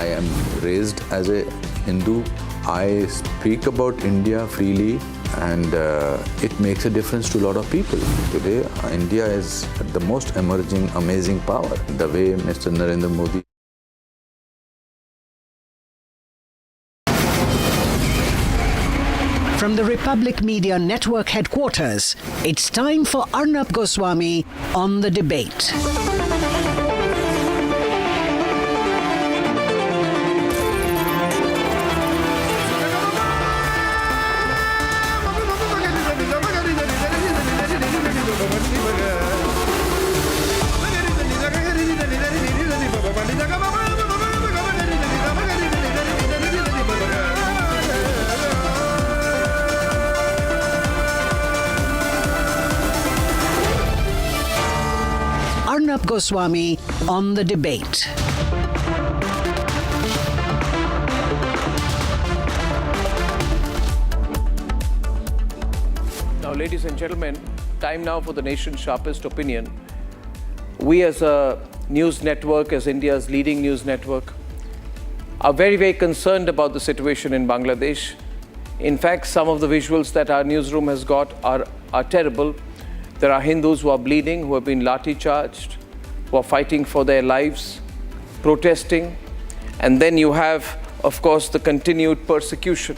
I am raised as a Hindu. I speak about India freely, and it makes a difference to a lot of people. Today, India is the most emerging, amazing power. The way Mr. Narendra Modi From the Republic Media Network headquarters, it's time for Arnab Goswami on the debate. Arnab Goswami on the debate. Now, ladies and gentlemen, time now for the nation's sharpest opinion. We as a news network, as India's leading news network, are very, very concerned about the situation in Bangladesh. In fact, some of the visuals that our newsroom has got are terrible. There are Hindus who are bleeding, who have been lathi charged, who are fighting for their lives, protesting. And then you have, of course, the continued persecution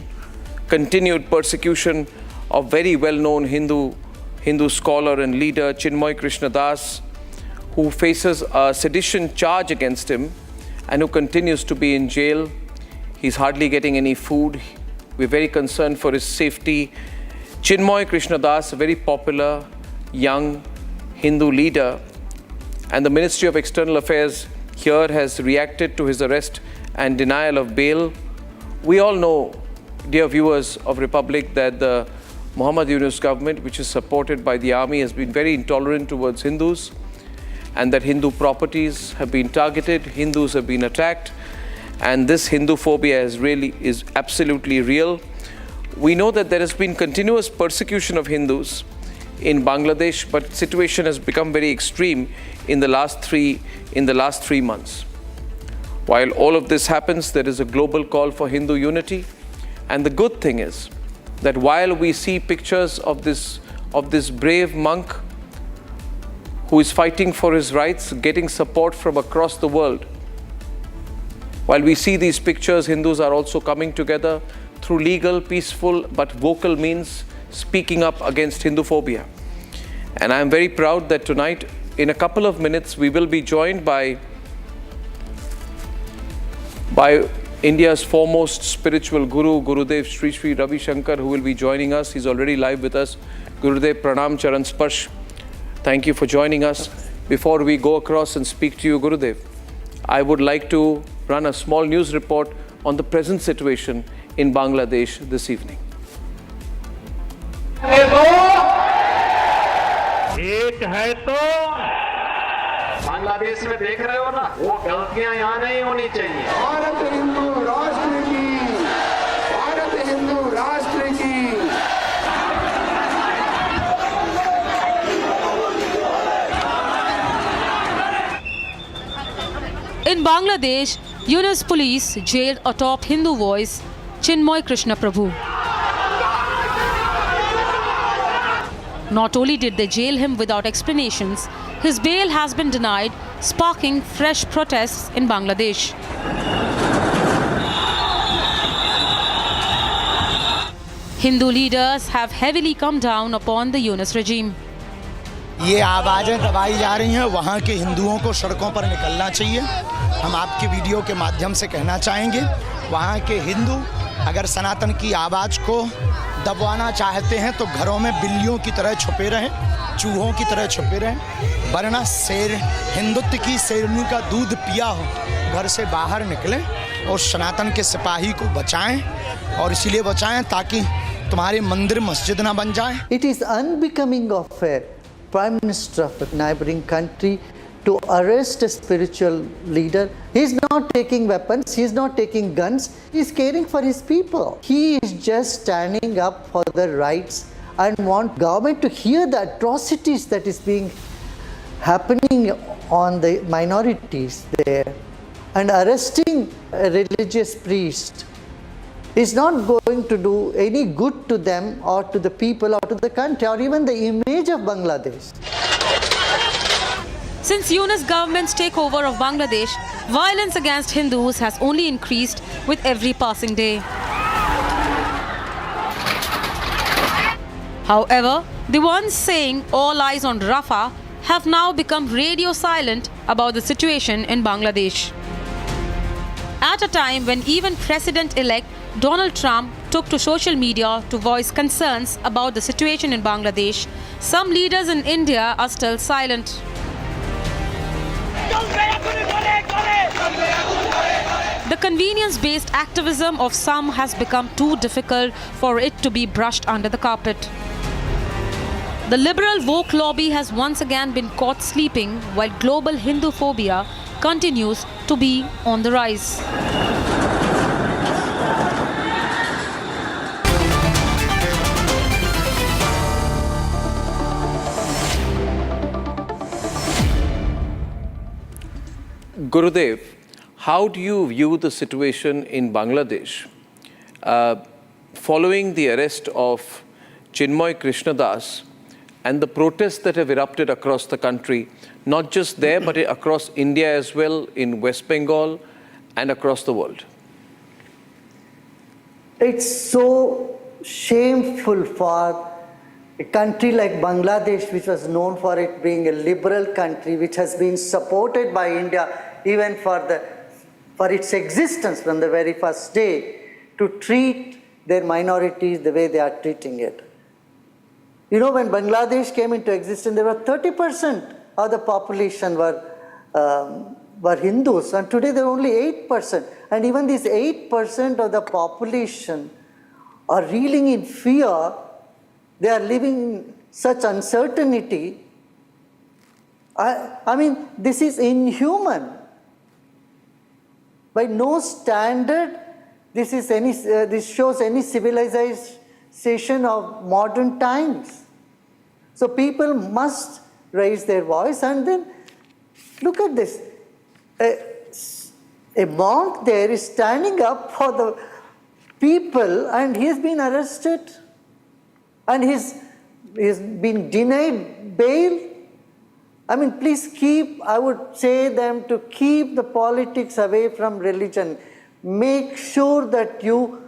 of very well-known Hindu scholar and leader Chinmoy Krishna, who faces a sedition charge against him and who continues to be in jail. He's hardly getting any food. We're very concerned for his safety. Chinmoy Krishna, a very popular young Hindu leader, and the Ministry of External Affairs here has reacted to his arrest and denial of bail. We all know, dear viewers of Republic, that the Muhammad Yunus government, which is supported by the army, has been very intolerant towards Hindus, and that Hindu properties have been targeted, Hindus have been attacked, and this Hinduphobia is absolutely real. We know that there has been continuous persecution of Hindus in Bangladesh, but the situation has become very extreme in the last 3 months. While all of this happens, there is a global call for Hindu unity, and the good thing is that while we see pictures of this brave monk who is fighting for his rights, getting support from across the world, while we see these pictures, Hindus are also coming together through legal, peaceful but vocal means, speaking up against Hinduphobia. And I am very proud that tonight, in a couple of minutes, we will be joined by India's foremost spiritual guru, Gurudev, Shri Ravi Shankar, who will be joining us. He's already live with us. Gurudev, Pranam, Charan Sparsh. Thank you for joining us. Before we go across and speak to you, Gurudev, I would like to run a small news report on the present situation in Bangladesh this evening. एक है तो बांग्लादेश में देख रहे हो ना, वो गलतियां यहाँ नहीं होनी चाहिए। भारत हिंदू राष्ट्र की, भारत हिंदू राष्ट्र की। In Bangladesh, Yunus police jailed a top Hindu voice, Chinmoy Krishna Prabhu. Not only did they jail him without explanations, his bail has been denied, sparking fresh protests in Bangladesh. Hindu leaders have heavily come down upon the Yunus regime. ये आवाज़ें दबाई जा रही हैं, वहाँ के हिंदुओं को सड़कों पर निकलना चाहिए। हम आपके वीडियो के माध्यम से कहना चाहेंगे, वहाँ के हिंदू अगर सनातन की आवाज़ को दबाना चाहते हैं तो घरों में बिल्लियों की तरह छुपे रहें, चूहों की तरह छुपे रहें, वरना हिंदुत्व की शेरनी का दूध पिया हो, घर से बाहर निकलें और सनातन के सिपाही को बचाएं, और इसीलिए बचाएं ताकि तुम्हारे मंदिर मस्जिद ना बन जाए। It is unbecoming of a Prime Minister of a neighboring country to arrest a spiritual leader. He is not taking weapons, he is not taking guns, he is caring for his people. He is just standing up for the rights and want government to hear the atrocities that is being happening on the minorities there. and arresting a religious priest is not going to do any good to them or to the people or to the country or even the image of Bangladesh. Since Yunus government's takeover of Bangladesh, violence against Hindus has only increased with every passing day. However, the ones saying all eyes on Rafah have now become radio silent about the situation in Bangladesh. At a time when even President-elect Donald Trump took to social media to voice concerns about the situation in Bangladesh, some leaders in India are still silent. The convenience-based activism of some has become too difficult for it to be brushed under the carpet. The liberal woke lobby has once again been caught sleeping while global Hinduphobia continues to be on the rise. Gurudev, how do you view the situation in Bangladesh following the arrest of Chinmoy Krishna and the protests that have erupted across the country, not just there, but across India as well, in West Bengal and across the world? It's so shameful for a country like Bangladesh, which was known for it being a liberal country, which has been supported by India even for its existence from the very first day, to treat their minorities the way they are treating it. You know, when Bangladesh came into existence, there were 30% of the population were Hindus, and today there are only 8%. And even these 8% of the population are reeling in fear. They are living in such uncertainty. I mean, this is inhuman. By no standard, this shows any civilization of modern times. So people must raise their voice, and then look at this. A monk there is standing up for the people, and he has been arrested, and he's been denied bail. I mean, please I would say them to keep the politics away from religion. Make sure that you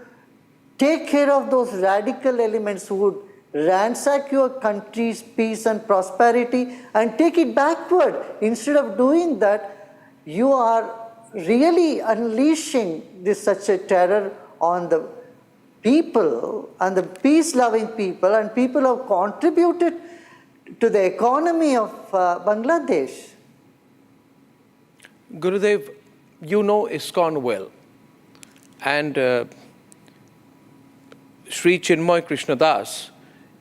take care of those radical elements who would ransack your country's peace and prosperity and take it backward. Instead of doing that, you are really unleashing such a terror on the people and the peace-loving people and people who have contributed to the economy of Bangladesh. Gurudev, you know ISKCON well, and Shri Chinmoy Krishna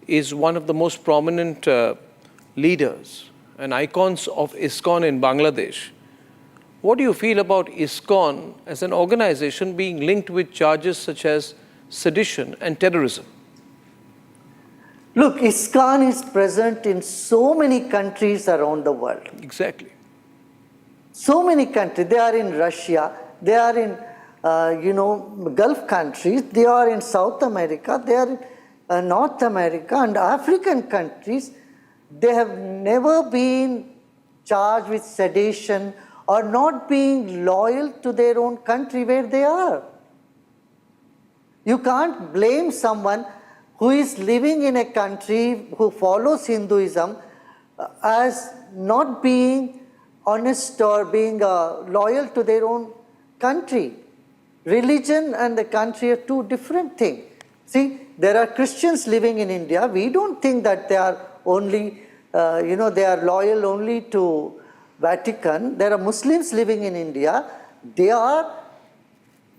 is one of the most prominent leaders and icons of ISKCON in Bangladesh. What do you feel about ISKCON as an organization being linked with charges such as sedition and terrorism? Look, ISKCON is present in so many countries around the world. Exactly. So many countries. They are in Russia, they are in Gulf countries, they are in South America, they are in North America and African countries. They have never been charged with sedition or not being loyal to their own country where they are. You can't blame someone who is living in a country who follows Hinduism as not being honest or being loyal to their own country. Religion and the country are two different things. See, there are Christians living in India. We don't think that they are only, they are loyal only to Vatican. There are Muslims living in India. They are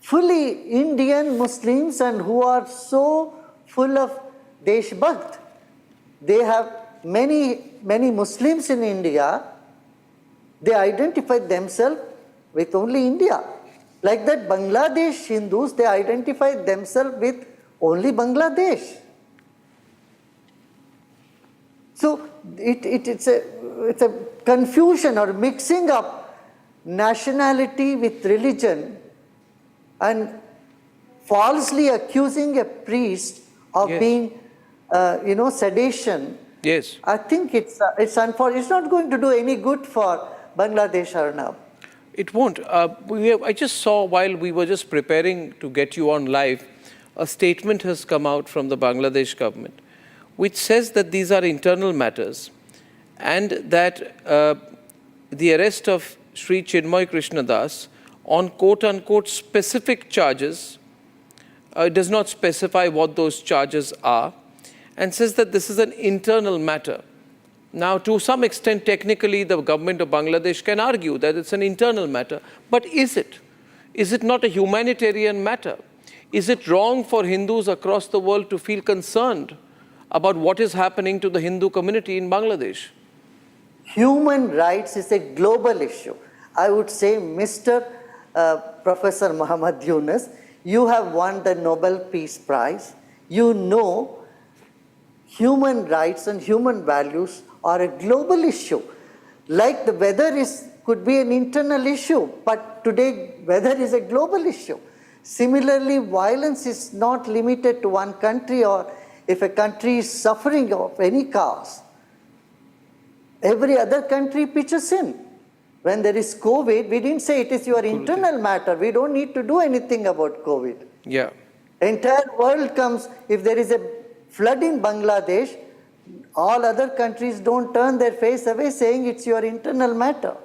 fully Indian Muslims and who are so full of Deshbhakt. They have many Muslims in India. They identify themselves with only India. Like that, Bangladesh Hindus, they identify themselves with only Bangladesh. So it's a confusion or mixing up nationality with religion and falsely accusing a priest of being, sedation. Yes. I think it's unfortunate. It's not going to do any good for Bangladesh, Arnab. It won't. I just saw while we were just preparing to get you on live, a statement has come out from the Bangladesh government, which says that these are internal matters and that the arrest of Shri Chinmoy Krishna Das on quote-unquote specific charges, it does not specify what those charges are, and says that this is an internal matter. Now, to some extent, technically, the government of Bangladesh can argue that it's an internal matter, but is it? Is it not a humanitarian matter? Is it wrong for Hindus across the world to feel concerned about what is happening to the Hindu community in Bangladesh? Human rights is a global issue. I would say, Mr. Professor Muhammad Yunus, you have won the Nobel Peace Prize. You know human rights and human values are a global issue. Like the weather could be an internal issue, but today weather is a global issue. Similarly, violence is not limited to one country, or if a country is suffering of any cause, every other country pitches in. When there is COVID, we didn't say it is your internal matter. We don't need to do anything about COVID. Yeah. Entire world comes, if there is a flood in Bangladesh, all other countries don't turn their face away saying it's your internal matter.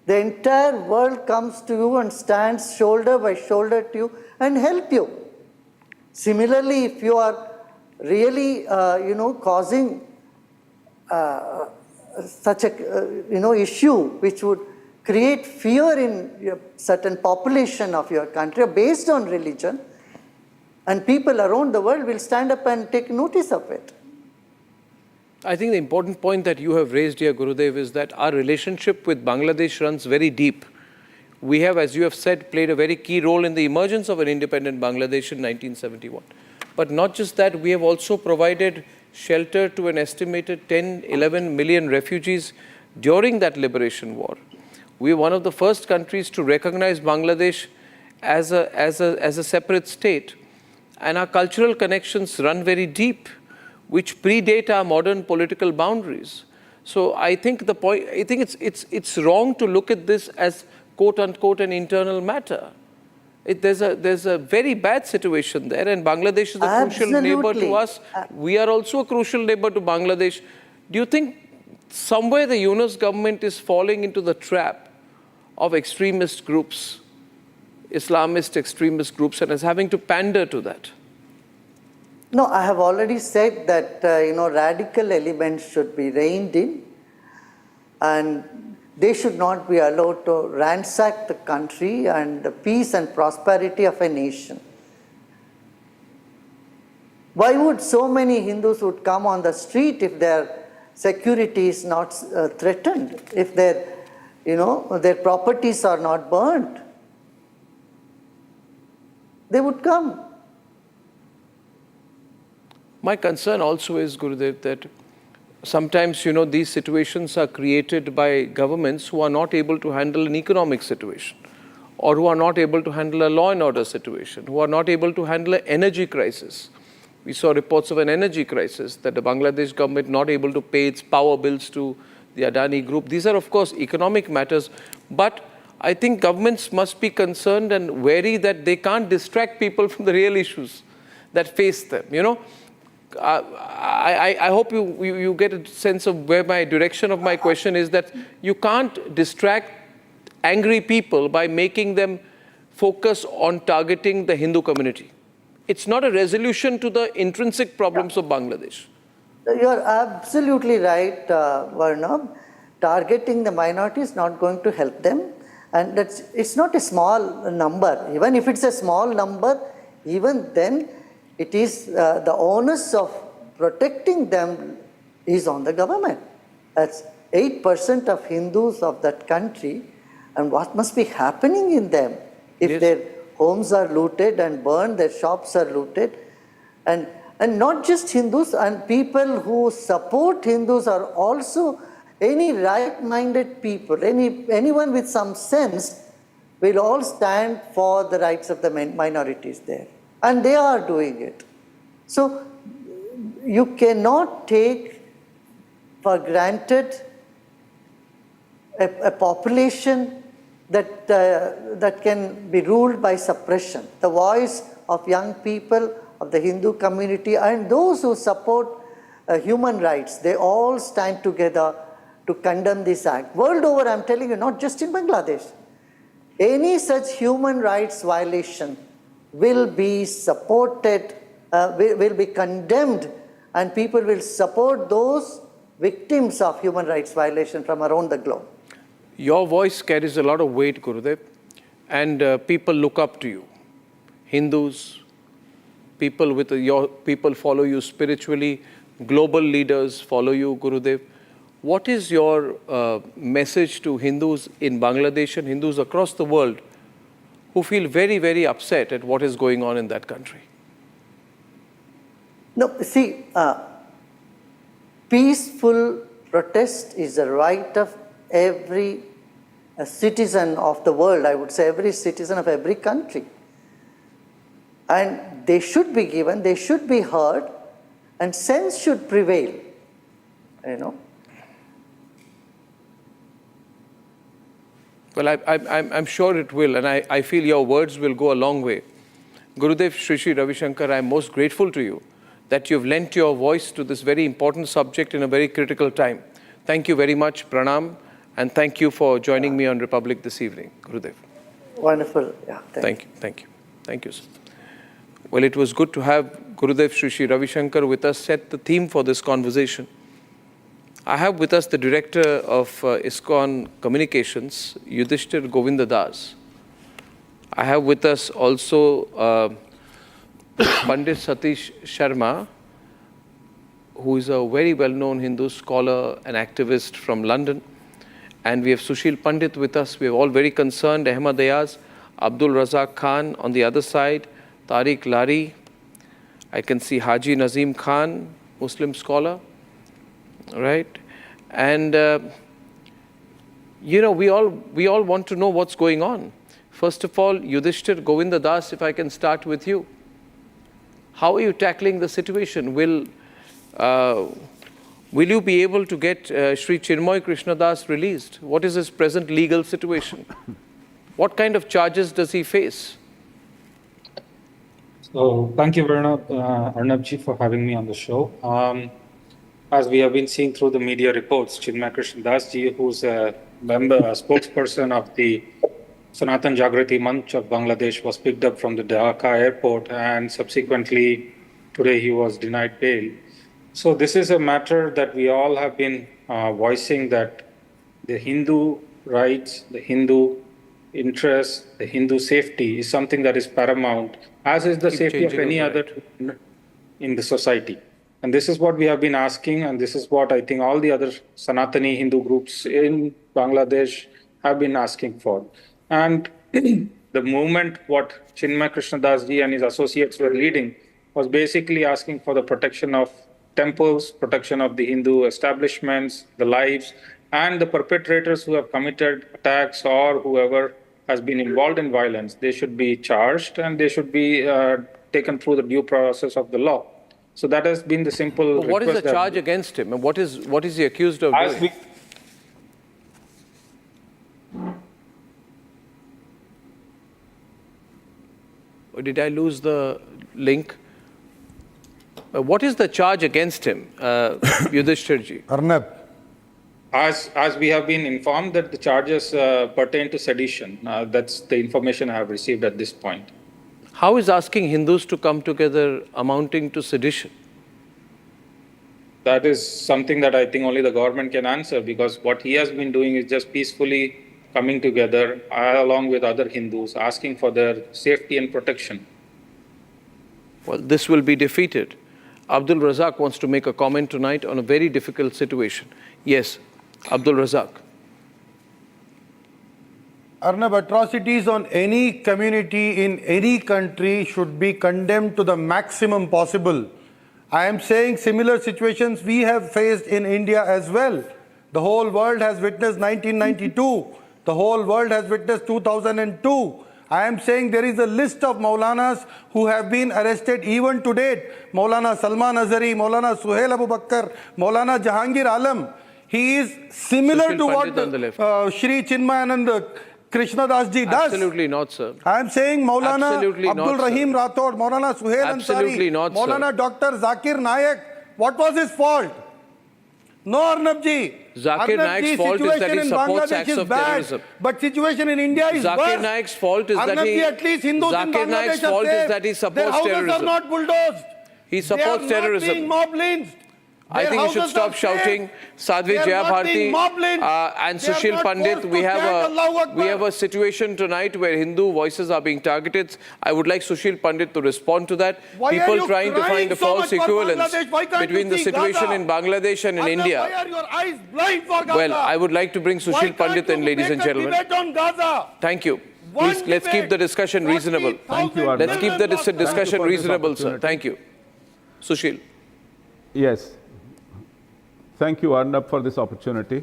The entire world comes to you and stands shoulder by shoulder to you and help you. Similarly, if you are really, causing such a, issue which would create fear in a certain population of your country based on religion, and people around the world will stand up and take notice of it. I think the important point that you have raised here, Gurudev, is that our relationship with Bangladesh runs very deep. We have, as you have said, played a very key role in the emergence of an independent Bangladesh in 1971. But not just that, we have also provided shelter to an estimated 10-11 million refugees during that liberation war. We are one of the first countries to recognize Bangladesh as a separate state. And our cultural connections run very deep, which predate our modern political boundaries. So I think it's wrong to look at this as quote unquote an internal matter. There's a very bad situation there, and Bangladesh is a crucial neighbor to us. We are also a crucial neighbor to Bangladesh. Do you think somewhere the Yunus government is falling into the trap of extremist groups, Islamist extremist groups, and is having to pander to that? No, I have already said that radical elements should be reined in, and they should not be allowed to ransack the country and the peace and prosperity of a nation. Why would so many Hindus would come on the street if their security is not threatened, if their properties are not burnt? They would come. My concern also is, Gurudev, that sometimes, these situations are created by governments who are not able to handle an economic situation, or who are not able to handle a law and order situation, who are not able to handle an energy crisis. We saw reports of an energy crisis, that the Bangladesh government not able to pay its power bills to the Adani group. These are, of course, economic matters, but I think governments must be concerned and wary that they can't distract people from the real issues that face them, I hope you get a sense of where my direction of my question is, that you can't distract angry people by making them focus on targeting the Hindu community. It's not a resolution to the intrinsic problems of Bangladesh. You're absolutely right, Arnab. Targeting the minority is not going to help them. And it's not a small number. Even if it's a small number, even then, it is the onus of protecting them is on the government. That's 8% of Hindus of that country, and what must be happening in them if their homes are looted and burned, their shops are looted, and not just Hindus, and people who support Hindus are also any right-minded people, anyone with some sense will all stand for the rights of the minorities there. And they are doing it. So you cannot take for granted a population that can be ruled by suppression. The voice of young people, of the Hindu community, and those who support human rights, they all stand together to condemn this act. World over, I'm telling you, not just in Bangladesh. Any such human rights violation will be supported, will be condemned, and people will support those victims of human rights violation from around the globe. Your voice carries a lot of weight, Gurudev, and people look up to you. Hindus, people follow you spiritually, global leaders follow you, Gurudev. What is your message to Hindus in Bangladesh and Hindus across the world who feel very, very upset at what is going on in that country? No, see, peaceful protest is a right of every citizen of the world, I would say every citizen of every country. And they should be given, they should be heard, and sense should prevail, you know. Well, I'm sure it will, and I feel your words will go a long way. Gurudev, Shri Ravi Shankar, I'm most grateful to you that you've lent your voice to this very important subject in a very critical time. Thank you very much, Pranam, and thank you for joining me on Republic this evening, Gurudev. Wonderful. Yeah, thank you. Thank you, sir. Well, it was good to have Gurudev Shri Ravi Shankar with us, set the theme for this conversation. I have with us the director of ISKCON Communications, Yudhistir Govinda. I have with us also Pandit Satish Sharma, who is a very well-known Hindu scholar and activist from London. And we have Sushil Pandit with us. We are all very concerned. Ahmad Ayaz, Abdul Razak Khan on the other side, Tariq Lari. I can see Haji Nazim Khan, Muslim scholar, right? And you know, we all want to know what's going on. First of all, Yudhistir Govinda, if I can start with you. How are you tackling the situation? Will you be able to get Shri Chinmoy Krishna released? What is his present legal situation? What kind of charges does he face? So thank you very much, Arnab ji, for having me on the show. As we have been seeing through the media reports, Chinmoy Krishna ji, who's a spokesperson of the Sanatan Jagrati Manch of Bangladesh, was picked up from the Dhaka airport, and subsequently today he was denied bail. So this is a matter that we all have been voicing, that the Hindu rights, the Hindu interests, the Hindu safety is something that is paramount, as is the safety of any other in the society. And this is what we have been asking, and this is what I think all the other Sanatani Hindu groups in Bangladesh have been asking for. And the movement what Chinmoy Krishna ji and his associates were leading was basically asking for the protection of temples, protection of the Hindu establishments, the lives, and the perpetrators who have committed attacks or whoever has been involved in violence. They should be charged and they should be taken through the due process of the law. So that has been the simple request. What is the charge against him, and what is he accused of doing? Did I lose the link? What is the charge against him, Yudhishthir ji? Arnab. As we have been informed that the charges pertain to sedition. That's the information I have received at this point. How is asking Hindus to come together amounting to sedition? That is something that I think only the government can answer, because what he has been doing is just peacefully coming together along with other Hindus, asking for their safety and protection. Well, this will be defeated. Abdul Razak wants to make a comment tonight on a very difficult situation. Yes, Abdul Razak. Arnab, atrocities on any community in any country should be condemned to the maximum possible. I am saying similar situations we have faced in India as well. The whole world has witnessed 1992. The whole world has witnessed 2002. I am saying there is a list of Maulanas who have been arrested even to date. Maulana Salman Azhari, Maulana Suhail Abu Bakr, Maulana Jahangir Alam. He is similar Sushil to Pandit what Shri Chinmoy Krishna Das ji does. Absolutely not, sir. I am saying Maulana Absolutely Abdul not, Rahim sir. Rathod, Maulana Suhail Absolutely Ansari, not, sir. Maulana Dr. Zakir Naik. What was his fault? No, Arnab ji. Zakir Naik's fault is that he supports acts of terrorism. But situation in India is worse. Zakir Naik's fault is that Arnab he... ji, at least Hindus in Zakir Bangladesh Naik's are fault is safe. that he Their supports houses terrorism. are not bulldozed. He supports They are terrorism. not being mob lynched. I think you should stop shouting. Sadhvi Jayabharati and Sushil Pandit, we have a situation tonight where Hindu voices are being targeted. I would like Sushil Pandit to respond to that. People trying to find a false equivalence between the situation in Bangladesh and in India. Why are your eyes blind for Gaza? Well, I would like to bring Sushil Pandit in, ladies and gentlemen. Thank you. Please, let's keep the discussion reasonable. Thank you, Arnab. Let's keep the discussion reasonable, sir. Thank you. Sushil. Yes. Thank you, Arnab, for this opportunity.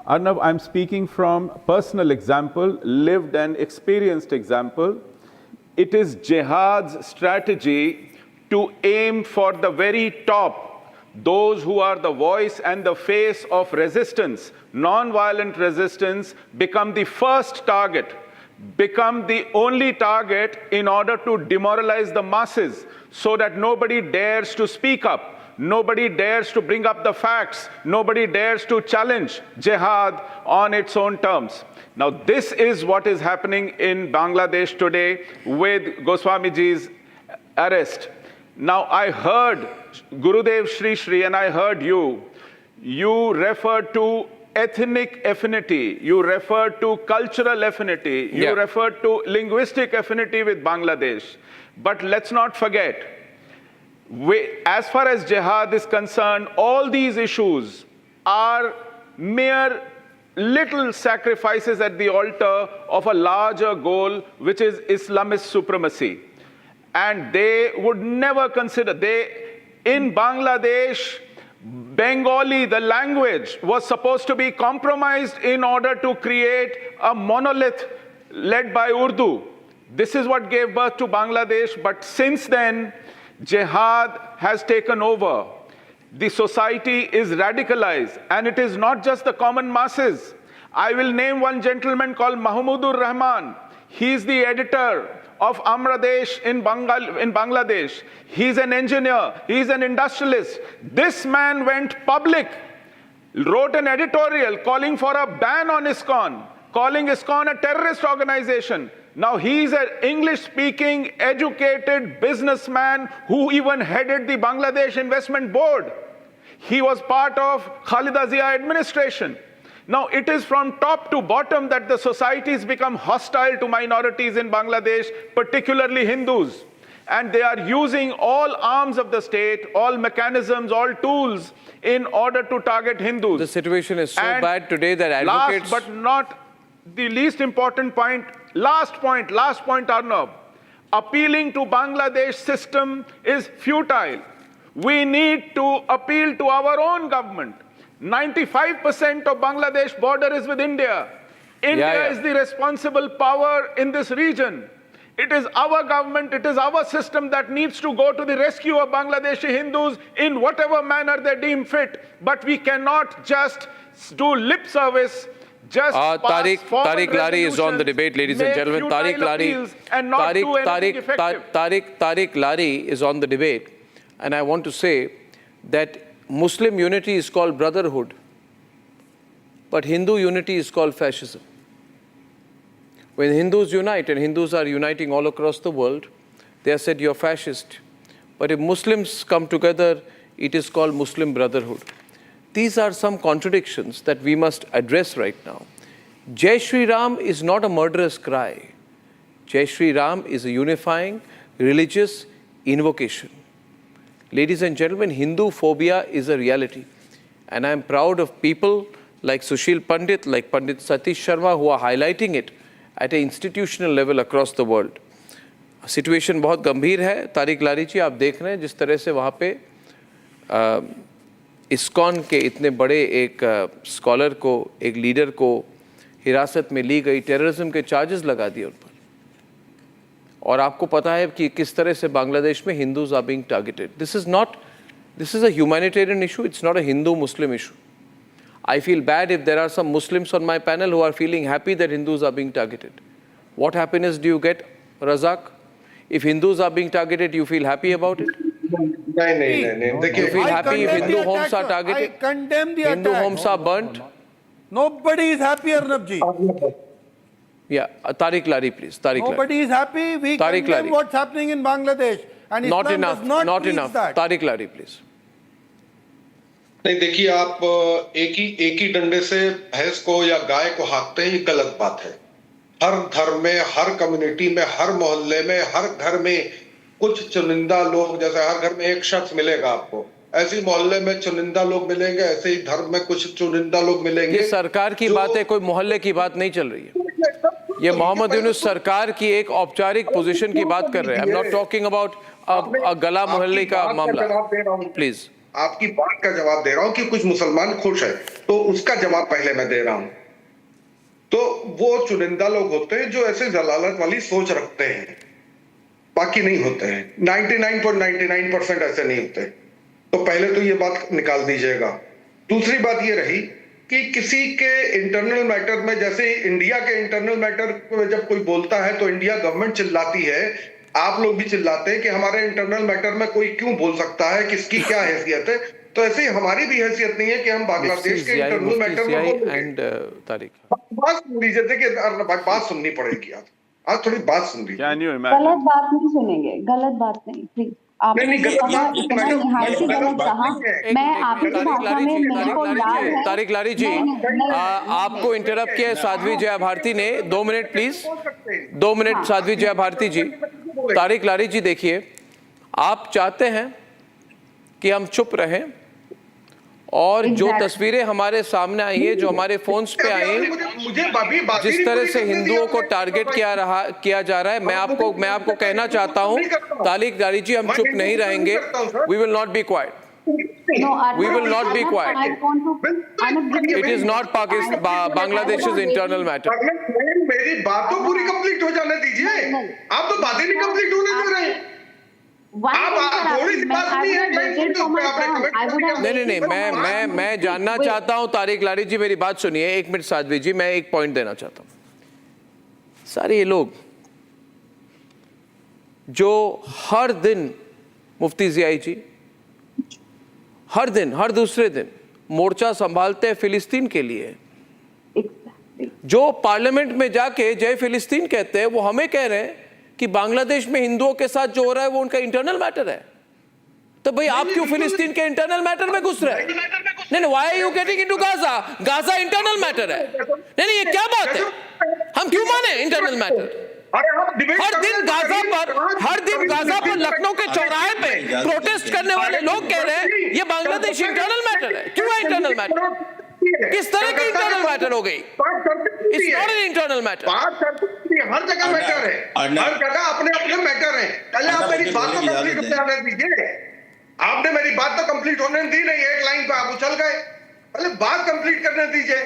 Arnab, I'm speaking from personal example, lived and experienced example. It is jihad's strategy to aim for the very top, those who are the voice and the face of resistance, non-violent resistance, become the first target, become the only target in order to demoralize the masses so that nobody dares to speak up. Nobody dares to bring up the facts. Nobody dares to challenge jihad on its own terms. Now, this is what is happening in Bangladesh today with Goswamiji's arrest. Now, I heard Gurudev Sri, and I heard you. You referred to ethnic affinity. You referred to cultural affinity. You referred to linguistic affinity with Bangladesh. But let's not forget, as far as jihad is concerned, all these issues are mere little sacrifices at the altar of a larger goal, which is Islamist supremacy. And they would never consider, in Bangladesh, Bengali, the language, was supposed to be compromised in order to create a monolith led by Urdu. This is what gave birth to Bangladesh, but since then, jihad has taken over. The society is radicalized, and it is not just the common masses. I will name one gentleman called Mahmudur Rahman. He is the editor of Amradesh in Bangladesh. He's an engineer. He's an industrialist. This man went public, wrote an editorial calling for a ban on ISKCON, calling ISKCON a terrorist organization. Now, he's an English-speaking, educated businessman who even headed the Bangladesh Investment Board. He was part of Khalida Zia administration. Now, it is from top to bottom that the societies become hostile to minorities in Bangladesh, particularly Hindus. And they are using all arms of the state, all mechanisms, all tools in order to target Hindus. The situation is so bad today that advocates... Last but not the least important point, last point, Arnab. Appealing to Bangladesh system is futile. We need to appeal to our own government. 95% of Bangladesh border is with India. India is the responsible power in this region. It is our government, it is our system that needs to go to the rescue of Bangladeshi Hindus in whatever manner they deem fit. But we cannot just do lip service. Tariq Lari is on the debate, ladies and gentlemen. Tariq Lari is on the debate. And I want to say that Muslim unity is called brotherhood, but Hindu unity is called fascism. When Hindus unite, and Hindus are uniting all across the world, they are said, you're fascist. But if Muslims come together, it is called Muslim brotherhood. These are some contradictions that we must address right now. Jai Shri Ram is not a murderous cry. Jai Shri Ram is a unifying religious invocation. Ladies and gentlemen, Hindu phobia is a reality. And I am proud of people like Sushil Pandit, like Pandit Satish Sharma, who are highlighting it at an institutional level across the world. Situation बहुत गंभीर है. तारिक लारी जी, आप देख रहे हैं जिस तरह से वहाँ पे इस्कॉन के इतने बड़े एक स्कॉलर को, एक लीडर को हिरासत में ली गई, टेररिज्म के चार्जेस लगा दिए उन पर। और आपको पता है कि किस तरह से बांग्लादेश में Hindus are being targeted. This is a humanitarian issue, it's not a Hindu Muslim issue. I feel bad if there are some Muslims on my panel who are feeling happy that Hindus are being targeted. What happiness do you get, Razak? If Hindus are being targeted, you feel happy about it? नहीं देखिए, You feel happy if Hindu homes are I targeted? condemn the Hindu attack. homes are burnt? Nobody is happy, Arnab ji. Yeah, Tariq Lari, please. Tariq Lari. Nobody is happy. We Tariq condemn Lari. what's happening in Bangladesh. And Not Islam enough. does not preach enough. that. Tariq Lari, please. नहीं देखिए, आप एक ही डंडे से भैंस को या गाय को हाँकते हैं, ये गलत बात है। हर धर्म में, हर कम्युनिटी में, हर मोहल्ले में, हर घर में कुछ चुनिंदा लोग, जैसे हर घर में एक शख्स मिलेगा आपको, ऐसे ही मोहल्ले में चुनिंदा लोग मिलेंगे, ऐसे ही धर्म में कुछ चुनिंदा लोग मिलेंगे। ये सरकार की बात है, कोई मोहल्ले की बात नहीं चल रही है। ये मोहम्मद यूनुस सरकार की एक औपचारिक पोजीशन की बात कर रहे हैं। I am not talking about गला मोहल्ले का मामला। प्लीज, आपकी बात का जवाब दे रहा हूं कि कुछ मुसलमान खुश है, तो उसका जवाब पहले मैं दे रहा हूं। तो वो चुनिंदा लोग होते हैं जो ऐसे जलालत वाली सोच रखते हैं, बाकी नहीं होते हैं। 99.99% ऐसे नहीं होते। तो पहले तो ये बात निकाल दीजिएगा। दूसरी बात ये रही कि किसी के इंटरनल मैटर में, जैसे इंडिया के इंटरनल मैटर में जब कोई बोलता है तो इंडिया गवर्नमेंट चिल्लाती है, आप लोग भी चिल्लाते हैं कि हमारे इंटरनल मैटर में कोई क्यों बोल सकता है, किसकी क्या हैसियत है। तो ऐसे ही हमारी भी हैसियत नहीं है कि हम बांग्लादेश के इंटरनल मैटर में बोलेंगे। बात सुन लीजिए, देखिए बात सुननी पड़ेगी। आज थोड़ी बात सुन लीजिए। गलत बात नहीं सुनेंगे, गलत बात नहीं, प्लीज। आपने कहा इतना निहायती गलत कहा। मैं आपकी भाषा में, मेरे को याद है। तारिक लारी जी, आपको इंटरप्ट किया साध्वी जया भारती ने। 2 minute please, 2 minute Sadhvi Jaya Bharati ji. Tariq Lari ji, देखिए, आप चाहते हैं कि हम चुप रहें, और जो तस्वीरें हमारे सामने आई है, जो हमारे फोन्स पे आई हैं, जिस तरह से हिंदुओं को टारगेट किया जा रहा है, मैं आपको कहना चाहता हूं, तारिक लारी जी, हम चुप नहीं रहेंगे। We will not be quiet. We will not be quiet. It is not Bangladesh's internal matter. मेरी बात तो पूरी कंप्लीट हो जाने दीजिए। आप तो बातें नहीं कंप्लीट होने दे रहे हैं। नहीं, मैं जानना चाहता हूं, तारिक लारी जी मेरी बात सुनिए। 1 मिनट साध्वी जी, मैं एक पॉइंट देना चाहता हूं। सारे ये लोग जो हर दिन, मुफ्ती जियाई जी, हर दिन, हर दूसरे दिन मोर्चा संभालते हैं फिलिस्तीन के लिए, जो पार्लियामेंट में जाके जय फिलिस्तीन कहते हैं, वो हमें कह रहे हैं कि बांग्लादेश में हिंदुओं के साथ जो हो रहा है वो उनका इंटरनल मैटर है। तो भाई, आप क्यों फिलिस्तीन के इंटरनल मैटर में घुस रहे हैं? नहीं, why are you getting into Gaza? Gaza internal matter है। नहीं, ये क्या बात है? हम क्यों माने इंटरनल मैटर? हर दिन गाजा पर लखनऊ के चौराहे पे प्रोटेस्ट करने वाले लोग कह रहे हैं ये बांग्लादेश इंटरनल मैटर है। क्यों है इंटरनल मैटर? किस तरह की इंटरनल मैटर हो गई? It's not an internal matter. हर जगह मैटर है, हर जगह अपने अपने मैटर है। पहले आप मेरी बात तो कंप्लीट होने दीजिए। आपने मेरी बात तो कंप्लीट होने दी नहीं, एक लाइन पे आप उछल गए। पहले बात कंप्लीट करने दीजिए।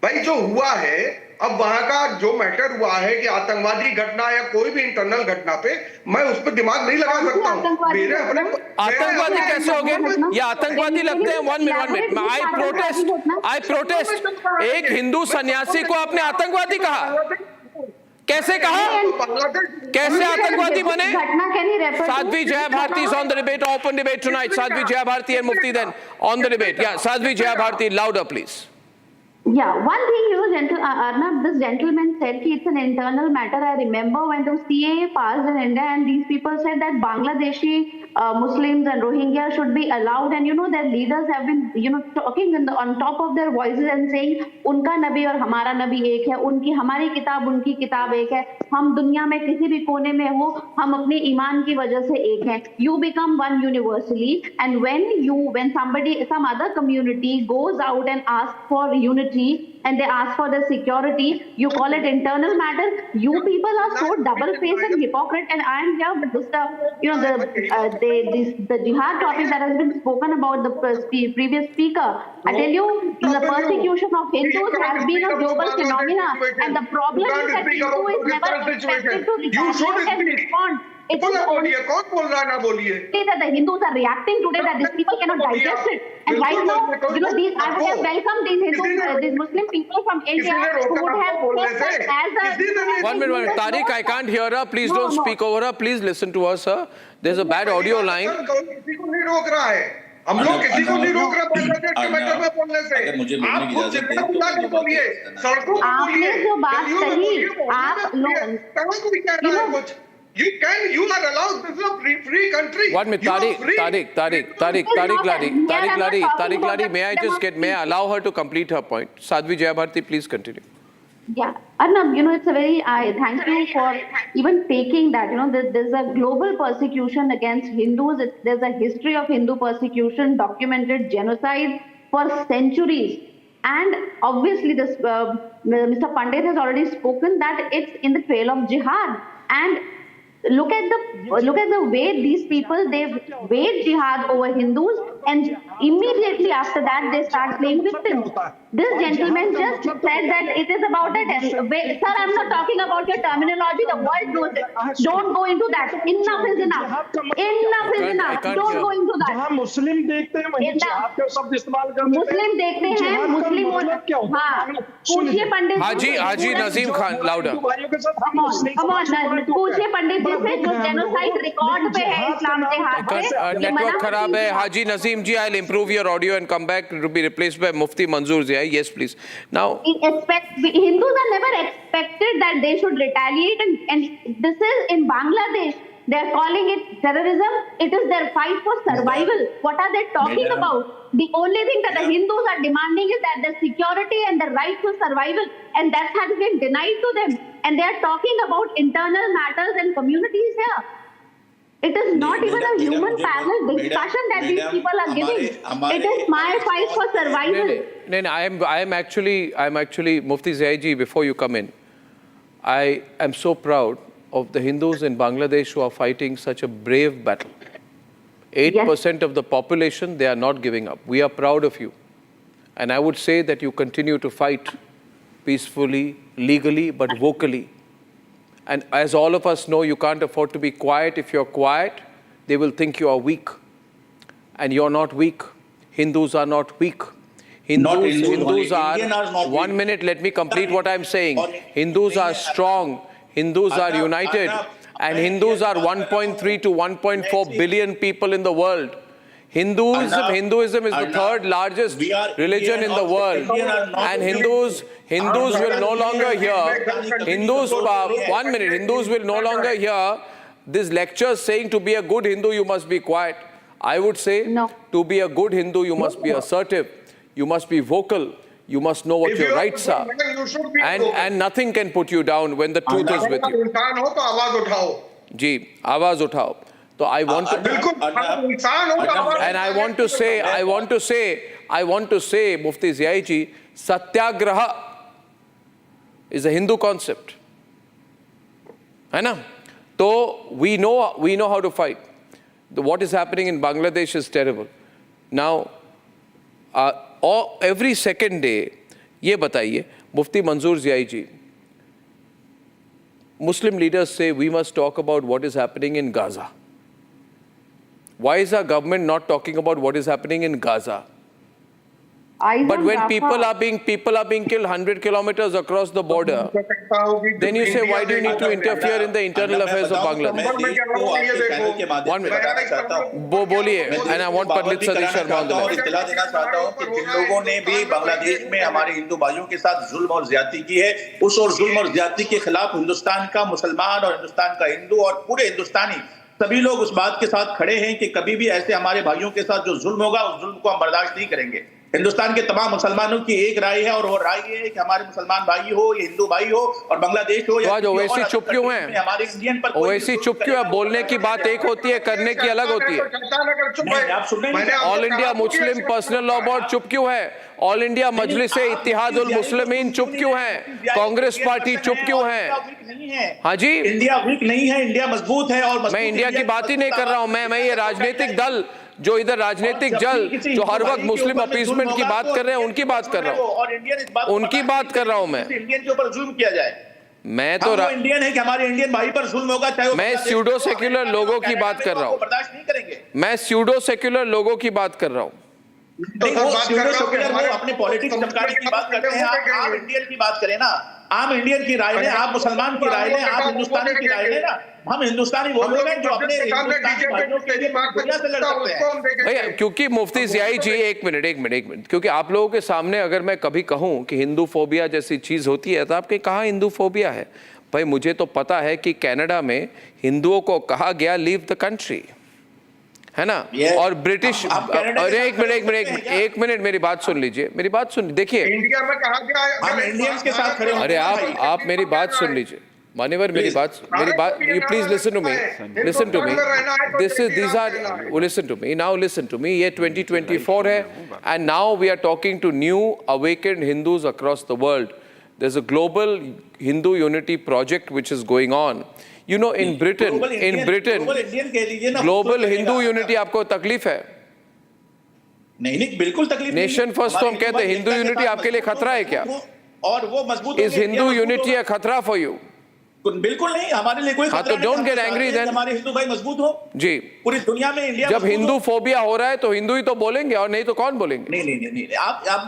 भाई, जो हुआ है, अब वहां का जो मैटर हुआ है कि आतंकवादी घटना या कोई भी इंटरनल घटना पे, मैं उस पर दिमाग नहीं लगा सकता हूं। मेरे अपने आतंकवादी कैसे हो गए? ये आतंकवादी लगते हैं। 1 मिनट, आई प्रोटेस्ट। एक हिंदू सन्यासी को आपने आतंकवादी कहा? कैसे कहा? कैसे आतंकवादी बने? Sadhvi Jaya Bharti is on the debate, open debate tonight. Sadhvi Jaya Bharti and Mufti then on the debate. Yeah, Sadhvi Jaya Bharti, louder please. Yeah, one thing Arnab, this gentleman said that it's an internal matter. I remember when the CAA passed in India and these people said that Bangladeshi Muslims and Rohingya should be allowed, and their leaders have been talking on top of their voices and saying उनका नबी और हमारा नबी एक है, हमारी किताब उनकी किताब एक है, हम दुनिया में किसी भी कोने में हो, हम अपने ईमान की वजह से एक हैं। You become one universally, and when some other community goes out and asks for unity community and they ask for the security, you call it internal matter. You people are so double-faced and hypocrite, and I am here with this stuff. You know, the jihad topic that has been spoken about the previous speaker. I tell you, the persecution of Hindus has been a global phenomenon, and the problem is that Hindu is never expected to retaliate and respond. It is only that the Hindus are reacting today that these people cannot digest it. And right now, you know, I would have welcomed these Hindus, these Muslim people from India who would have kept us as a... One minute. Tariq, I can't hear her. Please don't speak over her. Please listen to her, sir. There's a bad audio line. हम लोग किसी को नहीं रोक रहे बांग्लादेश के matter में बोलने से। आप खुद जितना बुला के बोलिए, सड़कों पर बोलिए, आपने जो बात कही, आप लोग you are allowed, this is a free country. 1 minute, Tariq Ladi, may I allow her to complete her point? Sadhvi Jayabharti, please continue. Yeah, Arnab, you know, it's a very, thank you for even taking that. You know, there's a global persecution against Hindus. There's a history of Hindu persecution, documented genocide for centuries. And obviously, this Mr. Pandit has already spoken that it's in the trail of jihad. And look at the way these people, they wage jihad over Hindus, and immediately after that they start playing victims. This gentleman just said that it is about a sir, I'm not talking about your terminology, the world knows it. Don't go into that. Enough is enough. Enough is enough. Don't go into that. मुस्लिम देखते हैं वहीं जहां पे शब्द इस्तेमाल करते हैं। मुस्लिम देखते हैं, मुस्लिम हाँ, पूछिए पंडित हाजी नजीम खान, लाउडर। पूछिए पंडित जी से जो जेनोसाइड रिकॉर्ड पे है इस्लाम के हाथ से। नेटवर्क खराब है। हाजी नजीम जी, I'll improve your audio and come back to be replaced by Mufti Manzoor Zia. Yes, please. Now, Hindus are never expected that they should retaliate, and this is in Bangladesh. They're calling it terrorism. It is their fight for survival. What are they talking about? The only thing that the Hindus are demanding is that the security and the right to survival, and that has been denied to them. And they are talking about internal matters and communities here. It is not even a human panel discussion that these people are giving. It is my fight for survival. I am actually Mufti Zaiji, before you come in, I am so proud of the Hindus in Bangladesh who are fighting such a brave battle. 8% of the population, they are not giving up. We are proud of you. And I would say that you continue to fight peacefully, legally, but vocally. And as all of us know, you can't afford to be quiet. If you're quiet, they will think you are weak. And you're not weak. Hindus are not weak. Hindus are, 1 minute, let me complete what I'm saying. Hindus are strong. Hindus are united. And Hindus are 1.3 to 1.4 billion people in the world. Hinduism is the third largest religion in the world. And Hindus will no longer hear, Hindus will no longer hear this lecture saying to be a good Hindu, you must be quiet. I would say to be a good Hindu, you must be assertive. You must be vocal. You must know what your rights are. And nothing can put you down when the truth is with you. Ji, आवाज उठाओ. So I want to, and I want to say, Mufti Ziai ji, Satyagraha is a Hindu concept. है ना? So we know how to fight. What is happening in Bangladesh is terrible. Now, every second day, ये बताइए, Mufti Manzoor Ziai ji, Muslim leaders say we must talk about what is happening in Gaza. Why is our government not talking about what is happening in Gaza? But when people are being killed 100 kilometers across the border, then you say, why do you need to interfere in the internal affairs of Bangladesh? 1 minute. बोलिए, and I want Pandit Satish Sharma on the line. इत्तला देना चाहता हूं कि जिन लोगों ने भी बांग्लादेश में हमारे हिंदू भाइयों के साथ जुल्म और ज्यादती की है, उस और जुल्म और ज्यादती के खिलाफ हिंदुस्तान का मुसलमान और हिंदुस्तान का हिंदू और पूरे हिंदुस्तानी सभी लोग उस बात के साथ खड़े हैं कि कभी भी ऐसे हमारे भाइयों के साथ जो जुल्म होगा, उस जुल्म को हम बर्दाश्त नहीं करेंगे। हिंदुस्तान के तमाम मुसलमानों की एक राय है और वो राय है कि हमारे मुसलमान भाई हो, ये हिंदू भाई हो और बांग्लादेश हो या आज ओवैसी चुप क्यों है? हमारे इंडियन पर ओवैसी चुप क्यों है? बोलने की बात एक होती है, करने की अलग होती है। आप सुन रहे हैं? All India Muslim personal law board चुप क्यों है? ऑल इंडिया मजलिस इत्तेहादुल मुस्लिमीन चुप क्यों है? कांग्रेस पार्टी चुप क्यों है? हाँ जी, इंडिया वीक नहीं है, इंडिया मजबूत है। और मैं इंडिया की बात ही नहीं कर रहा हूं। मैं ये राजनीतिक दल जो इधर राजनीतिक जल जो हर वक्त मुस्लिम अपीसमेंट की बात कर रहे हैं उनकी बात कर रहा हूं, और इंडियन इस बात उनकी बात कर रहा हूं मैं। इंडियन के ऊपर जुल्म किया जाए, मैं तो इंडियन है कि हमारे इंडियन भाई पर जुल्म होगा, चाहे मैं स्यूडो सेक्युलर लोगों की बात कर रहा हूं, बर्दाश्त नहीं करेंगे। मैं स्यूडो सेक्युलर लोगों की बात कर रहा हूं। अपने पॉलिटिक्स चमकाने की बात करते हैं, आप इंडियन की बात करें ना, आम इंडियन की राय लें, आप मुसलमान की राय लें, आप हिंदुस्तानी की राय लें ना। हम हिंदुस्तानी वो लोग हैं जो अपने भैया, क्योंकि मुफ्ती ज़ियाई जी एक मिनट, क्योंकि आप लोगों के सामने अगर मैं कभी कहूं कि हिंदू फोबिया जैसी चीज होती है तो आपके कहाँ हिंदू फोबिया है? भाई मुझे तो पता है कि कनाडा में हिंदुओं को कहा गया लीव द कंट्री, है ना? और ब्रिटिश, अरे एक मिनट मेरी बात सुन लीजिए, देखिए इंडिया में कहा गया हम इंडियंस के साथ खड़े। अरे आप मेरी बात सुन लीजिए मान्यवर, मेरी बात you please listen to me, listen to me, listen to me now, listen to me। ये 2024 है and now we are talking to new awakened Hindus across the world। There's a global Hindu unity project which is going on, you know, in Britain global Hindu unity आपको तकलीफ है? नहीं बिल्कुल तकलीफ नहीं। Nation first तो हम कहते हैं, हिंदू यूनिटी आपके लिए खतरा है क्या? और वो मजबूत इज हिंदू यूनिटी a खतरा फॉर यू? बिल्कुल नहीं, हमारे लिए कोई खतरा नहीं। तो डोंट गेट एंग्री देन। हमारे हिंदू भाई मजबूत हो जी। पूरी दुनिया में इंडिया जब हिंदू फोबिया हो रहा है तो हिंदू ही तो बोलेंगे, और नहीं तो कौन बोलेंगे? नहीं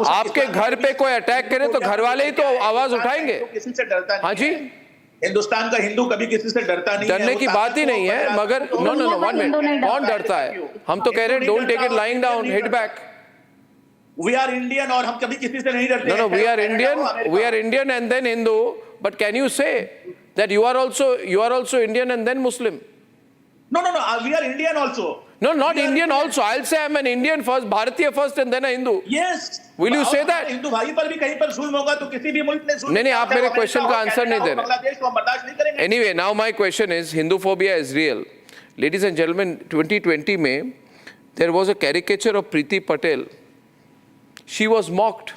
आपके घर पे कोई अटैक करे तो घर वाले ही तो आवाज उठाएंगे। किसी से डरता नहीं। हाँ जी, हिंदुस्तान का हिंदू कभी किसी से डरता नहीं। डरने की बात ही नहीं है, मगर नो 1 मिनट, कौन डरता है? हम तो कह रहे हैं don't take it lying down, hit back. We are Indian और हम कभी किसी से नहीं डरते। No, we are Indian and then Hindu, but can you say that you are also Indian and then Muslim? No, we are Indian also. No, not Indian also. I'll say I'm an Indian first, Bharatiya first and then a Hindu. Yes. Will you say that? Hindu भाई पर भी कहीं पर जुल्म होगा तो किसी भी मुल्क ने जुल्म। नहीं, आप मेरे क्वेश्चन का आंसर नहीं दे रहे। बांग्लादेश को हम बर्दाश्त नहीं करेंगे। Anyway, now my question is, Hindu phobia is real. Ladies and gentlemen, 2020 में there was a caricature of Preeti Patel. She was mocked.